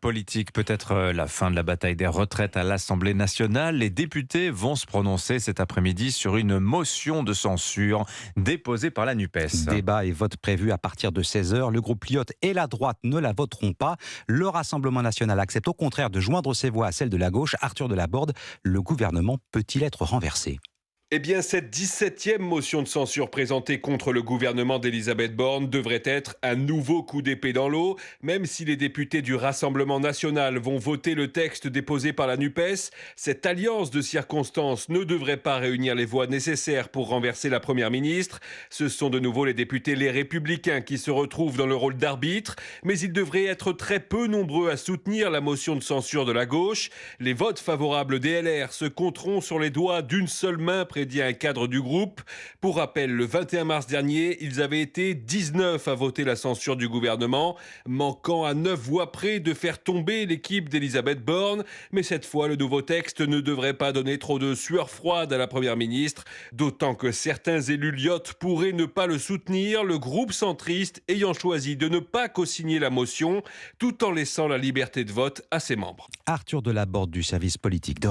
politique, peut-être la fin de la bataille des retraites à l'Assemblée nationale. Les députés vont se prononcer cet après-midi sur une motion de censure déposée par la NUPES. Débat et vote prévus à partir de 16h. Le groupe Lyotte et la droite ne la voteront pas. Le Rassemblement national accepte au contraire de joindre ses voix à celles de la gauche. Arthur Delaborde, le gouvernement peut-il être renversé ? Eh bien, cette 17e motion de censure présentée contre le gouvernement d'Elisabeth Borne devrait être un nouveau coup d'épée dans l'eau. Même si les députés du Rassemblement national vont voter le texte déposé par la NUPES, cette alliance de circonstances ne devrait pas réunir les voix nécessaires pour renverser la première ministre. Ce sont de nouveau les députés Les Républicains qui se retrouvent dans le rôle d'arbitre, mais ils devraient être très peu nombreux à soutenir la motion de censure de la gauche. Les votes favorables des LR se compteront sur les doigts d'une seule main, prédit un cadre du groupe. Pour rappel, le 21 mars dernier, ils avaient été 19 à voter la censure du gouvernement, manquant à 9 voix près de faire tomber l'équipe d'Elisabeth Borne. Mais cette fois, le nouveau texte ne devrait pas donner trop de sueur froide à la première ministre, d'autant que certains élus Lyotte pourraient ne pas le soutenir, le groupe centriste ayant choisi de ne pas co-signer la motion, tout en laissant la liberté de vote à ses membres. Arthur Delaborde du service politique de